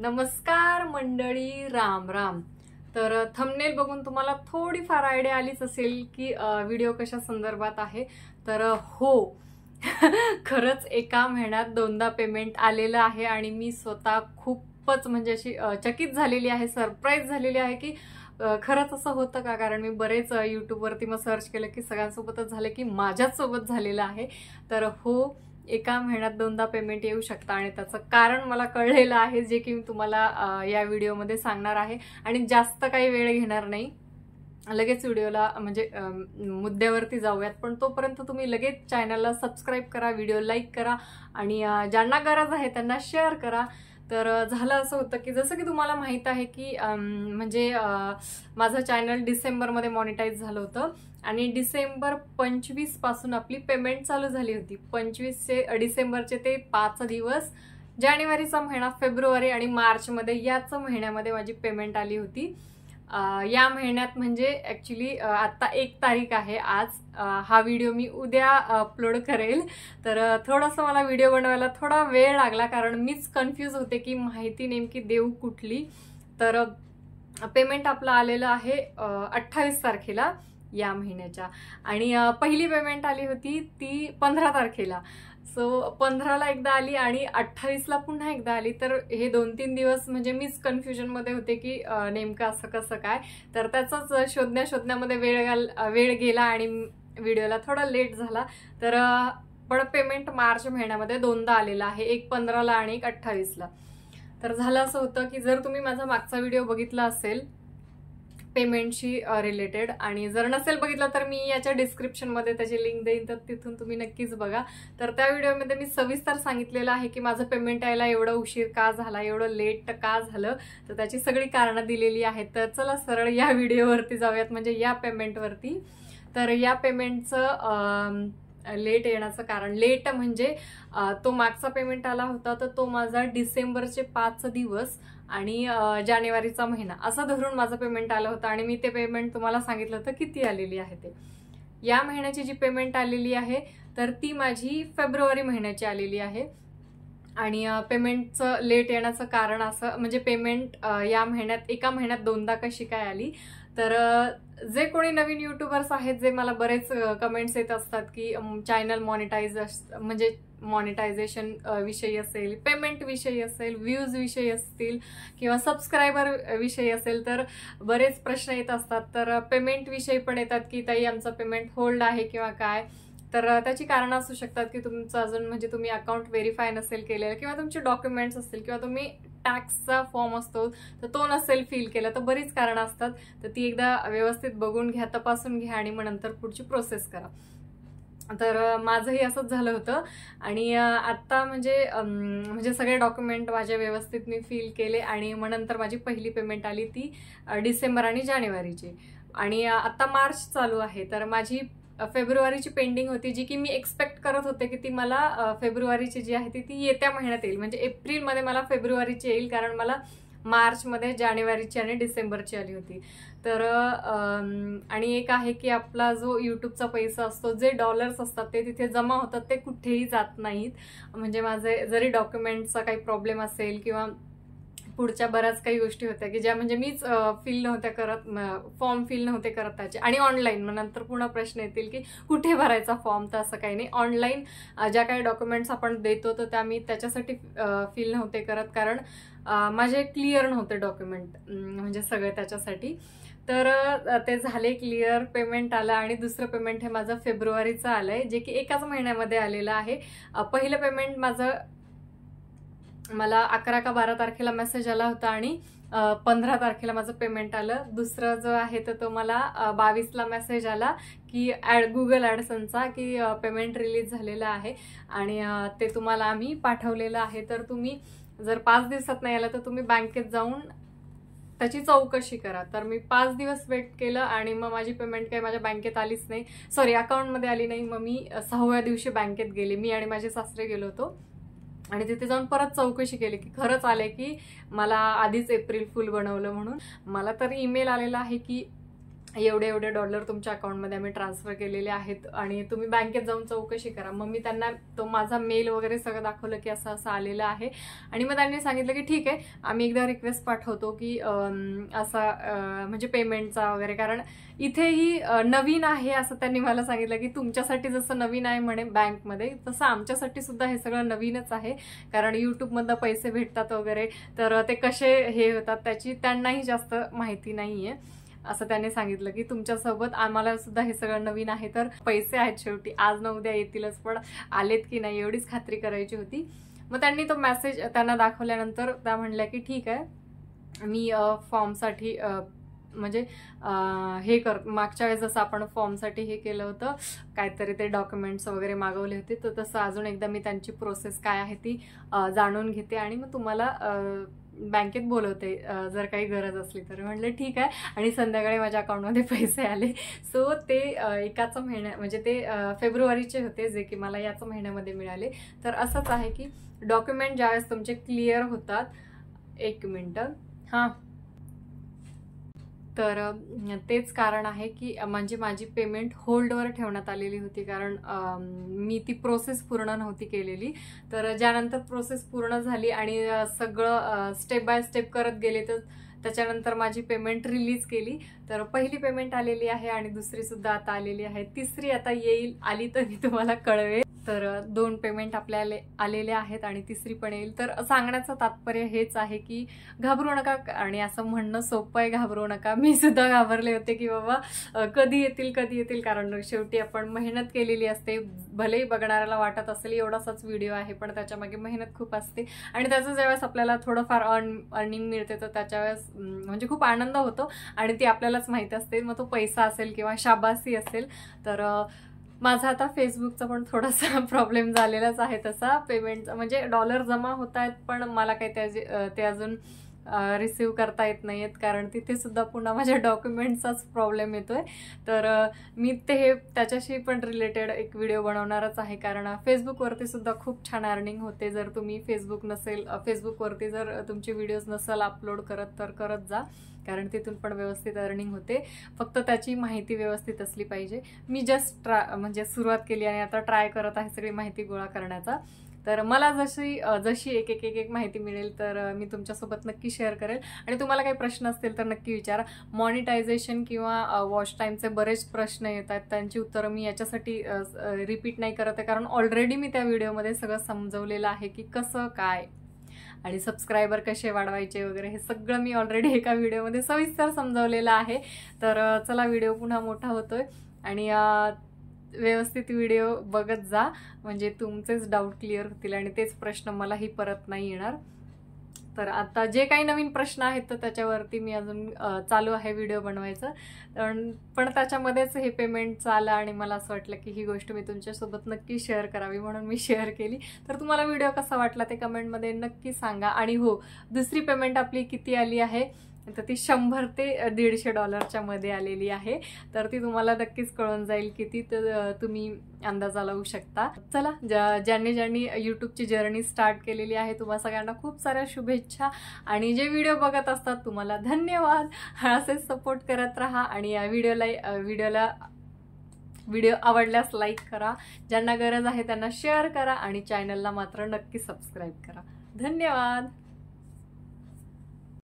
नमस्कार मंडळी, राम राम। तर थंबनेल बघून तुम्हाला थोडीफार आयडिया आलीच असेल की व्हिडिओ कशा संदर्भात आहे। तर हो खरंच एका महिन्यात दोनदा पेमेंट आलेलं आहे आणि मी स्वतः खूपच म्हणजे अशी चकित झालेली आहे, सरप्राईज झालेली आहे की खरंच असं होतं का। कारण मी बरेच यूट्यूबवरती मग सर्च केलं की सगळ्यांसोबतच झालं की माझ्याच सोबत झालेलं आहे। तर हो, एका महिन्यात दोनदा पेमेंट येऊ शकतं आणि त्याचं कारण मला कळलेलं आहे, जे की मी तुम्हाला या व्हिडिओमध्ये सांगणार आहे। आणि जास्त काही वेळ घेणार नाही, लगेच व्हिडिओला म्हणजे मुद्द्यावरती जाऊयात। पण तोपर्यंत तुम्ही लगेच चॅनलला सबस्क्राईब करा, व्हिडिओ लाईक करा आणि ज्यांना गरज आहे त्यांना शेअर करा। तर झालं असं होतं की जसं की तुम्हाला माहित आहे की म्हणजे माझं चॅनल डिसेंबरमध्ये मॉनिटाईज झालं होतं आणि डिसेंबर 25 पासून आपली पेमेंट चालू झाली होती। 25 डिसेंबरचे ते 5 दिवस, जानेवारीचा महिना, फेब्रुवारी आणि मार्चमध्ये याच महिन्यामध्ये माझी पेमेंट आली होती। या महिन्यात म्हणजे ॲक्च्युली आता 1 तारीख आहे आज। हा व्हिडिओ मी उद्या अपलोड करेल। तर थोडंसं मला व्हिडिओ बनवायला थोडा वेळ लागला, कारण मीच कन्फ्यूज होते की माहिती नेमकी देऊ कुठली। तर पेमेंट आपलं आलेलं आहे 28 तारखेला या महिन्याच्या, आणि पहिली पेमेंट आली होती ती 15 तारखेला। सो 15ला एकदा आली आणि 28ला पुन्हा एकदा आली। तर हे 2-3 दिवस म्हणजे मीच कन्फ्युजनमध्ये होते की नेमकं असं कसं काय। तर त्याचाच शोधण्यामध्ये वेळ गेला आणि व्हिडिओला थोडा लेट झाला। तर पण पेमेंट मार्च महिन्यामध्ये दोनदा आलेला आहे, एक 15ला आणि एक 28ला। तर झालं असं होतं की जर तुम्ही माझा मागचा व्हिडिओ बघितला असेल पेमेंटशी रिलेटेड, आणि जर नसेल बघितलं तर मी याच्या डिस्क्रिप्शनमध्ये त्याची लिंक देईन, तर तिथून तुम्ही नक्कीच बघा। तर त्या व्हिडिओमध्ये मी सविस्तर सांगितलेलं आहे की माझं पेमेंट यायला एवढा उशीर का झाला, एवढं लेट का झालं, तर त्याची सगळी कारणं दिलेली आहेत। तर चला सरळ या व्हिडिओवरती जाऊयात, म्हणजे या पेमेंटवरती। तर या पेमेंटचं लेट येण्याचं कारण, लेट म्हणजे तो मागचा पेमेंट आला होता तर तो माझा डिसेंबरचे 5 दिवस आणि जानेवारीचा महिना असं धरून माझं पेमेंट आलं होतं। आणि मी ते पेमेंट तुम्हाला सांगितलं होतं किती आलेली आहे ते। या महिन्याची जी पेमेंट आलेली आहे तर ती माझी फेब्रुवारी महिन्याची आलेली आहे। आणि पेमेंटचं लेट येण्याचं कारण असं, म्हणजे पेमेंट या महिन्यात एका महिन्यात दोनदा कशी काय आली। तर जे कोणी नवीन यूट्यूबर्स आहेत, जे मला बरेच कमेंट्स येत असतात की चॅनल म्हणजे मॉनिटायझेशन विषयी असेल, पेमेंट विषयी असेल, व्ह्यूज विषयी असतील किंवा सबस्क्रायबर विषयी असेल, तर बरेच प्रश्न येत असतात। तर पेमेंट विषयी पण येतात की ताई आमचं पेमेंट होल्ड आहे किंवा काय। तर त्याची कारणं असू शकतात की तुमचं अजून म्हणजे तुम्ही अकाउंट व्हेरीफाय नसेल केलेलं, किंवा तुमचे डॉक्युमेंट्स असतील, किंवा तुम्ही टॅक्सचा फॉर्म असतो तर तो नसेल फिल केला। तर बरीच कारणं असतात। तर ती एकदा व्यवस्थित बघून घ्या, तपासून घ्या आणि मग नंतर पुढची प्रोसेस करा। तर माझंही असंच झालं होतं आणि आत्ता म्हणजे सगळे डॉक्युमेंट माझे व्यवस्थित मी फिल केले आणि मग नंतर माझी पहिली पेमेंट आली ती डिसेंबर आणि जानेवारीची। आणि आता मार्च चालू आहे, तर माझी फेब्रुवारीची पेंडिंग होती, जी की मी एक्सपेक्ट करत होते की ती मला फेब्रुवारीची जी आहे ती येत्या महिन्यात येईल, म्हणजे एप्रिलमध्ये मला फेब्रुवारीची येईल, कारण मला मार्चमध्ये जानेवारीची आणि डिसेंबरची आली होती। तर आणि एक आहे की आपला जो यूट्यूबचा पैसा असतो, जे डॉलर्स असतात ते तिथे जमा होतात, ते कुठेही जात नाहीत। म्हणजे माझे जरी डॉक्युमेंटचा काही प्रॉब्लेम असेल किंवा पुढच्या बऱ्याच काही गोष्टी होत्या की ज्या म्हणजे मीच फिल नव्हत्या करत, फॉर्म फिल नव्हते करत त्याचे, आणि ऑनलाईन। मग नंतर पुन्हा प्रश्न येतील की कुठे भरायचा फॉर्म, तर असं काही नाही, ऑनलाईन ज्या काही डॉक्युमेंट्स आपण देतो तर त्या मी त्याच्यासाठी फिल नव्हते करत, कारण माझे क्लिअर नव्हते डॉक्युमेंट म्हणजे सगळे त्याच्यासाठी। तर ते झाले क्लिअर, पेमेंट आलं आणि दुसरं पेमेंट हे माझं फेब्रुवारीचं आलंय, जे की एकाच महिन्यामध्ये आलेलं आहे। पहिलं पेमेंट माझं मला 11 का 12 तारखेला मेसेज आला होता आणि 15 तारखेला माझं पेमेंट आलं। दुसरं जो आहे तर तो मला 22ला मेसेज आला की गुगल ॲडसनचा की पेमेंट रिलीज झालेलं आहे आणि ते तुम्हाला आम्ही पाठवलेलं आहे। तर तुम्ही जर 5 दिवसात नाही आलं तर तुम्ही बँकेत जाऊन त्याची चौकशी करा। तर मी 5 दिवस वेट केलं आणि मग माझी पेमेंट काही माझ्या बँकेत आलीच नाही, सॉरी अकाउंटमध्ये आली नाही। मग मी 6व्या दिवशी बँकेत गेले, मी आणि माझे सासरे गेलो होतो आणि तिथे जाऊन परत चौकशी केली की खरंच आले की मला आधीच एप्रिल फुल बनवलं म्हणून। मला तर ईमेल आलेला आहे की एवढे एवढे डॉलर तुमच्या अकाउंटमध्ये आम्ही ट्रान्सफर केलेले आहेत आणि तुम्ही बँकेत जाऊन चौकशी करा. मग मी त्यांना तो माझा मेल वगैरे सगळं दाखवलं की असं असं आलेलं आहे. आणि मग त्यांनी सांगितलं की ठीक आहे, आम्ही एकदा रिक्वेस्ट पाठवतो की असा म्हणजे पेमेंटचा वगैरे, कारण इथेही नवीन आहे असं त्यांनी मला सांगितलं की तुमच्यासाठी जसं नवीन आहे म्हणे बँकमध्ये, तसं आमच्यासाठी सुद्धा हे सगळं नवीनच आहे. कारण यूट्यूबमधनं पैसे भेटतात वगैरे, तर ते कसे हे होतात त्याची त्यांनाही जास्त माहिती नाहीये असं त्यांनी सांगितलं की तुमच्यासोबत आम्हाला सुद्धा हे सगळं नवीन आहे. तर पैसे आहेत शेवटी, आज ना उद्या येतीलच, पण आलेत की नाही एवढीच खात्री करायची होती. मग त्यांनी तो मेसेज त्यांना दाखवल्यानंतर त्या म्हणल्या की ठीक आहे, मी फॉर्मसाठी म्हणजे हे मागच्या वेळेस जसं आपण फॉर्मसाठी हे केलं होतं काहीतरी ते डॉक्युमेंट्स वगैरे मागवले होते, तर तसं अजून एकदा मी त्यांची प्रोसेस काय आहे ती जाणून घेते आणि मग तुम्हाला बँकेत बोलवते जर काही गरज असली तर. म्हटलं ठीक आहे. आणि संध्याकाळी माझ्या अकाउंटमध्ये पैसे आले. सो ते एकाच महिन्या म्हणजे ते फेब्रुवारीचे होते जे की मला याच महिन्यामध्ये मिळाले. तर असंच आहे की डॉक्युमेंट ज्यावेळेस तुमचे क्लिअर होतात, एक मिनटं हां, तर तेच कारण आहे की म्हणजे माझी पेमेंट होल्डवर ठेवण्यात आलेली होती, कारण मी ती प्रोसेस पूर्ण नव्हती केलेली. तर ज्यानंतर प्रोसेस पूर्ण झाली आणि सगळं स्टेप बाय स्टेप करत गेले, तर त्याच्यानंतर माझी पेमेंट रिलीज केली. तर पहिली पेमेंट आलेली आहे आणि दुसरी सुद्धा आता आलेली आहे, तिसरी आता येईल, आली तर मी तुम्हाला कळवेल. तर 2 पेमेंट आपल्याला आलेले आहेत आणि तिसरी पण येईल. तर सांगण्याचं तात्पर्य हेच आहे की घाबरू नका. आणि असं म्हणणं सोपं आहे, घाबरू नका. मी सुद्धा घाबरले होते की बाबा कधी येतील, कारण शेवटी आपण मेहनत केलेली असते. भलेही बघणाऱ्याला वाटत असेल एवढासाच व्हिडिओ आहे, पण त्याच्यामागे मेहनत खूप असते आणि त्याचं ज्यावेळेस आपल्याला थोडंफार अर्निंग मिळते तर त्याच्या वेळेस म्हणजे खूप आनंद होतो आणि ती आपल्यालाच माहिती असते. मग तो पैसा असेल किंवा शाबासी असेल. तर माझा आता फेसबुकचा पण थोडासा प्रॉब्लेम झालेलाच आहे तसा पेमेंटचा, म्हणजे डॉलर जमा होत आहेत पण मला काही ते अजून रिसीव करता येत नाही आहेत, कारण तिथे सुद्धा पुन्हा माझ्या डॉक्युमेंट्सचाच प्रॉब्लेम येतोय. तर मी ते त्याच्याशी पण रिलेटेड एक व्हिडिओ बनवणारच आहे, कारण फेसबुकवरती सुद्धा खूप छान अर्निंग होते. जर तुम्ही फेसबुकवरती जर तुमचे व्हिडिओज नसेल अपलोड करत तर करत जा, कारण तिथून पण व्यवस्थित अर्निंग होते. फक्त त्याची माहिती व्यवस्थित असली पाहिजे. मी जस्ट म्हणजे सुरुवात केली आणि आता ट्राय करत आहे सगळी माहिती गोळा करण्याचा. तर मला जशी एक माहिती मिळेल तर मी तुमच्यासोबत नक्की शेअर करेल. आणि तुम्हाला काही प्रश्न असतील तर नक्की विचारा. मॉनिटायझेशन किंवा वॉच टाईमचे बरेच प्रश्न येत आहेत, त्यांची उत्तरं मी याच्यासाठी रिपीट नाही करत आहे, कारण ऑलरेडी मी त्या व्हिडिओमध्ये सगळं समजवलेलं आहे की कसं काय आणि सबस्क्रायबर कसे वाढवायचे वगैरे, हे सगळं मी ऑलरेडी एका व्हिडिओमध्ये सविस्तर समजवलेलं आहे. तर चला, व्हिडिओ पुन्हा मोठा होतोय आणि व्यवस्थित व्हिडिओ बघत जा, म्हणजे तुमचेच डाऊट क्लिअर होतील आणि तेच प्रश्न मलाही परत नाही येणार. तर आता जे काही नवीन प्रश्न आहेत तर त्याच्यावरती मी अजून चालू आहे व्हिडिओ बनवायचं. पण त्याच्यामध्येच हे पेमेंटचं आलं आणि मला असं वाटलं की ही गोष्ट मी तुमच्यासोबत नक्की शेअर करावी, म्हणून मी शेअर केली. तर तुम्हाला व्हिडिओ कसा वाटला ते कमेंटमध्ये नक्की सांगा. आणि हो, दुसरी पेमेंट आपली किती आली आहे तर ती 100 ते $150 मध्ये आलेली आहे. तर ती तुम्हाला नक्कीच कळून जाईल किती, तर तुम्ही अंदाजा लावू शकता. चला, ज्यांनी यूट्यूबची जर्नी स्टार्ट केलेली आहे तुम्हा सगळ्यांना खूप साऱ्या शुभेच्छा. आणि जे व्हिडिओ बघत असतात तुम्हाला धन्यवाद. असेच सपोर्ट करत राहा आणि या व्हिडिओ आवडल्यास लाईक करा, ज्यांना गरज आहे त्यांना शेअर करा आणि चॅनलला मात्र नक्की सबस्क्राईब करा. धन्यवाद.